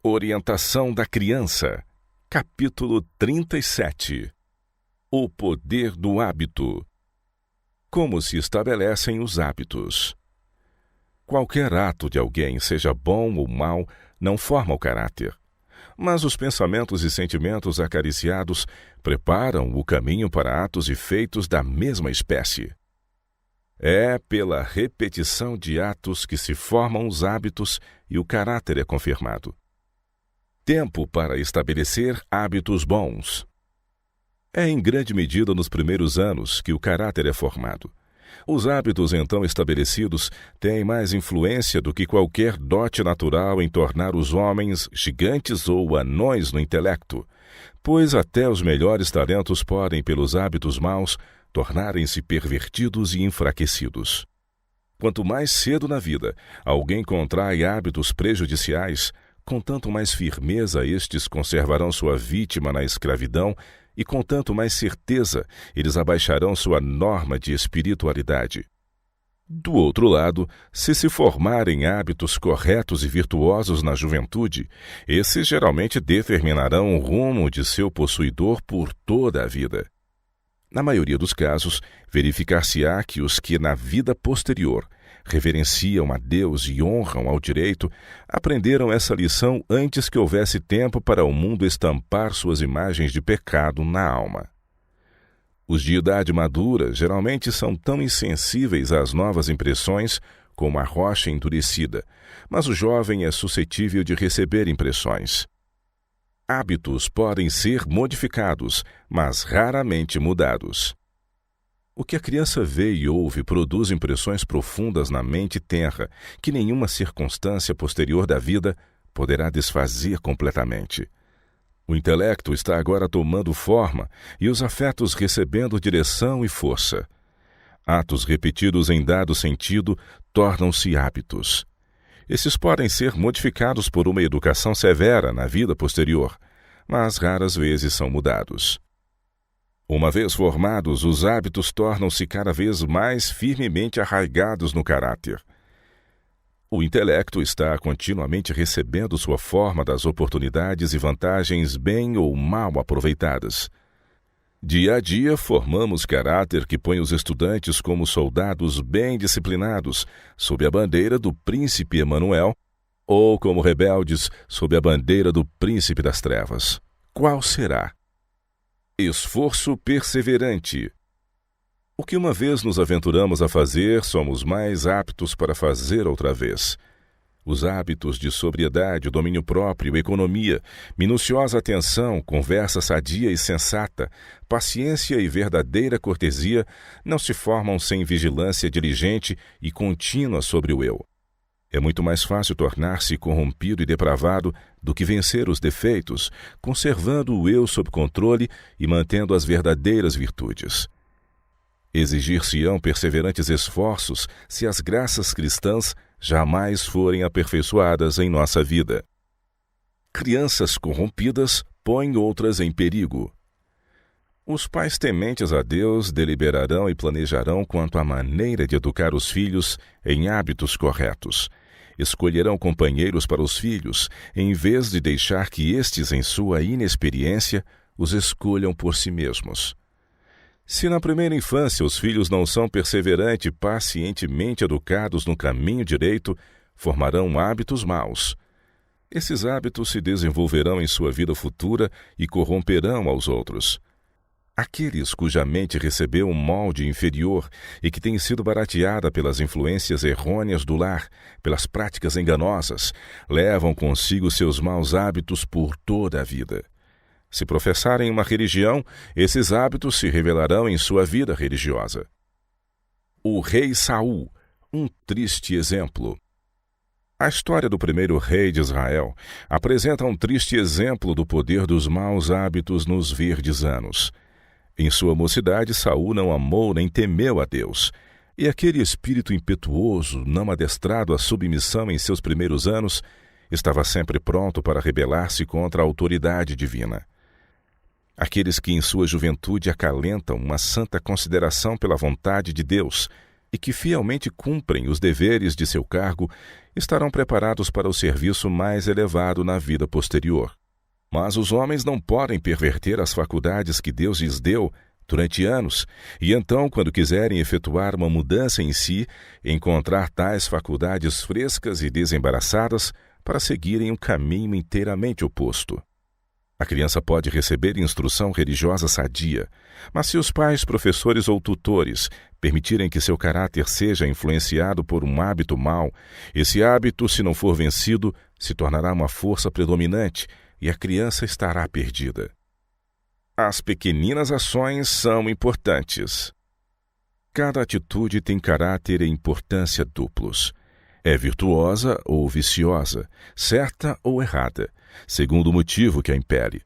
Orientação da criança. Capítulo 37. O poder do hábito. Como se estabelecem os hábitos? Qualquer ato de alguém, seja bom ou mau, não forma o caráter. Mas os pensamentos e sentimentos acariciados preparam o caminho para atos e feitos da mesma espécie. É pela repetição de atos que se formam os hábitos e o caráter é confirmado. Tempo para estabelecer hábitos bons. É em grande medida nos primeiros anos que o caráter é formado. Os hábitos então estabelecidos têm mais influência do que qualquer dote natural em tornar os homens gigantes ou anões no intelecto, pois até os melhores talentos podem, pelos hábitos maus, tornarem-se pervertidos e enfraquecidos. Quanto mais cedo na vida alguém contrai hábitos prejudiciais, com tanto mais firmeza estes conservarão sua vítima na escravidão e com tanto mais certeza eles abaixarão sua norma de espiritualidade. Do outro lado, se formarem hábitos corretos e virtuosos na juventude, esses geralmente determinarão o rumo de seu possuidor por toda a vida. Na maioria dos casos, verificar-se-á que os que na vida posterior reverenciam a Deus e honram ao direito, aprenderam essa lição antes que houvesse tempo para o mundo estampar suas imagens de pecado na alma. Os de idade madura geralmente são tão insensíveis às novas impressões como a rocha endurecida, mas o jovem é suscetível de receber impressões. Hábitos podem ser modificados, mas raramente mudados. O que a criança vê e ouve produz impressões profundas na mente tenra, que nenhuma circunstância posterior da vida poderá desfazer completamente. O intelecto está agora tomando forma e os afetos recebendo direção e força. Atos repetidos em dado sentido tornam-se hábitos. Esses podem ser modificados por uma educação severa na vida posterior, mas raras vezes são mudados. Uma vez formados, os hábitos tornam-se cada vez mais firmemente arraigados no caráter. O intelecto está continuamente recebendo sua forma das oportunidades e vantagens bem ou mal aproveitadas. Dia a dia, formamos caráter que põe os estudantes como soldados bem disciplinados, sob a bandeira do príncipe Emanuel, ou como rebeldes, sob a bandeira do príncipe das trevas. Qual será? Esforço perseverante. O que uma vez nos aventuramos a fazer, somos mais aptos para fazer outra vez. Os hábitos de sobriedade, domínio próprio, economia, minuciosa atenção, conversa sadia e sensata, paciência e verdadeira cortesia não se formam sem vigilância diligente e contínua sobre o eu. É muito mais fácil tornar-se corrompido e depravado do que vencer os defeitos, conservando o eu sob controle e mantendo as verdadeiras virtudes. Exigir-se-ão perseverantes esforços se as graças cristãs jamais forem aperfeiçoadas em nossa vida. Crianças corrompidas põem outras em perigo. Os pais tementes a Deus deliberarão e planejarão quanto à maneira de educar os filhos em hábitos corretos. Escolherão companheiros para os filhos, em vez de deixar que estes, em sua inexperiência, os escolham por si mesmos. Se na primeira infância os filhos não são perseverantes e pacientemente educados no caminho direito, formarão hábitos maus. Esses hábitos se desenvolverão em sua vida futura e corromperão aos outros. Aqueles cuja mente recebeu um molde inferior e que tem sido barateada pelas influências errôneas do lar, pelas práticas enganosas, levam consigo seus maus hábitos por toda a vida. Se professarem uma religião, esses hábitos se revelarão em sua vida religiosa. O rei Saul, um triste exemplo. A história do primeiro rei de Israel apresenta um triste exemplo do poder dos maus hábitos nos verdes anos. Em sua mocidade, Saul não amou nem temeu a Deus, e aquele espírito impetuoso, não adestrado à submissão em seus primeiros anos, estava sempre pronto para rebelar-se contra a autoridade divina. Aqueles que em sua juventude acalentam uma santa consideração pela vontade de Deus, e que fielmente cumprem os deveres de seu cargo estarão preparados para o serviço mais elevado na vida posterior. Mas os homens não podem perverter as faculdades que Deus lhes deu durante anos, e então, quando quiserem efetuar uma mudança em si, encontrar tais faculdades frescas e desembaraçadas para seguirem um caminho inteiramente oposto. A criança pode receber instrução religiosa sadia, mas se os pais, professores ou tutores permitirem que seu caráter seja influenciado por um hábito mau, esse hábito, se não for vencido, se tornará uma força predominante e a criança estará perdida. As pequeninas ações são importantes. Cada atitude tem caráter e importância duplos. É virtuosa ou viciosa, certa ou errada, segundo o motivo que a impere.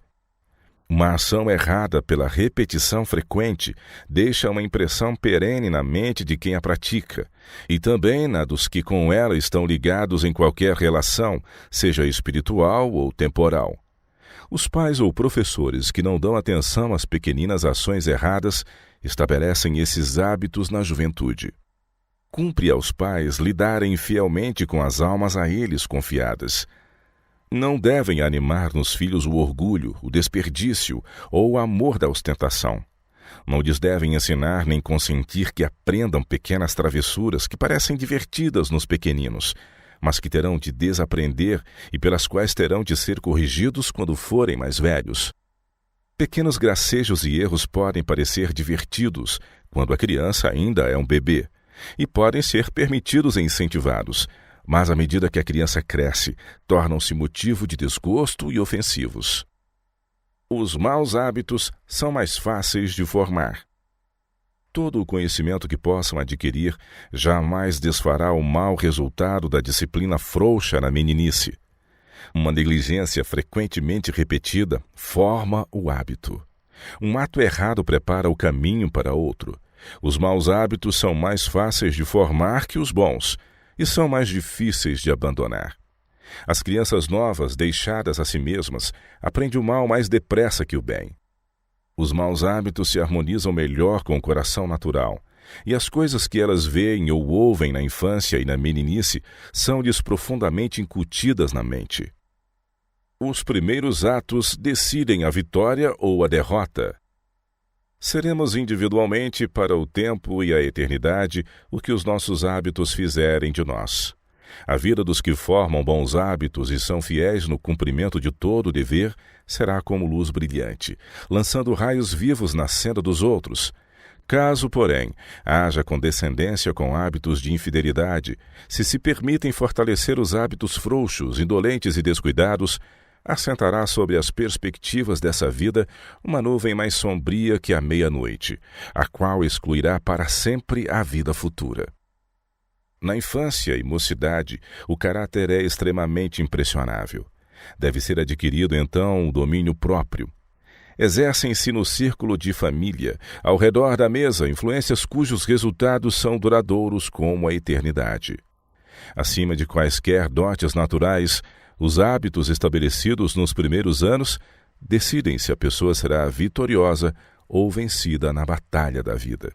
Uma ação errada pela repetição frequente deixa uma impressão perene na mente de quem a pratica, e também na dos que com ela estão ligados em qualquer relação, seja espiritual ou temporal. Os pais ou professores que não dão atenção às pequeninas ações erradas estabelecem esses hábitos na juventude. Cumpre aos pais lidarem fielmente com as almas a eles confiadas. Não devem animar nos filhos o orgulho, o desperdício ou o amor da ostentação. Não lhes devem ensinar nem consentir que aprendam pequenas travessuras que parecem divertidas nos pequeninos, mas que terão de desaprender e pelas quais terão de ser corrigidos quando forem mais velhos. Pequenos gracejos e erros podem parecer divertidos quando a criança ainda é um bebê, e podem ser permitidos e incentivados, mas à medida que a criança cresce, tornam-se motivo de desgosto e ofensivos. Os maus hábitos são mais fáceis de formar. Todo o conhecimento que possam adquirir jamais desfará o mau resultado da disciplina frouxa na meninice. Uma negligência frequentemente repetida forma o hábito. Um ato errado prepara o caminho para outro. Os maus hábitos são mais fáceis de formar que os bons, e são mais difíceis de abandonar. As crianças novas, deixadas a si mesmas, aprendem o mal mais depressa que o bem. Os maus hábitos se harmonizam melhor com o coração natural, e as coisas que elas veem ou ouvem na infância e na meninice são-lhes profundamente incutidas na mente. Os primeiros atos decidem a vitória ou a derrota. Seremos individualmente para o tempo e a eternidade o que os nossos hábitos fizerem de nós. A vida dos que formam bons hábitos e são fiéis no cumprimento de todo o dever será como luz brilhante, lançando raios vivos na senda dos outros. Caso, porém, haja condescendência com hábitos de infidelidade, se permitem fortalecer os hábitos frouxos, indolentes e descuidados, assentará sobre as perspectivas dessa vida uma nuvem mais sombria que a meia-noite, a qual excluirá para sempre a vida futura. Na infância e mocidade, o caráter é extremamente impressionável. Deve ser adquirido, então, o domínio próprio. Exercem-se no círculo de família, ao redor da mesa, influências cujos resultados são duradouros como a eternidade. Acima de quaisquer dotes naturais, os hábitos estabelecidos nos primeiros anos decidem se a pessoa será vitoriosa ou vencida na batalha da vida.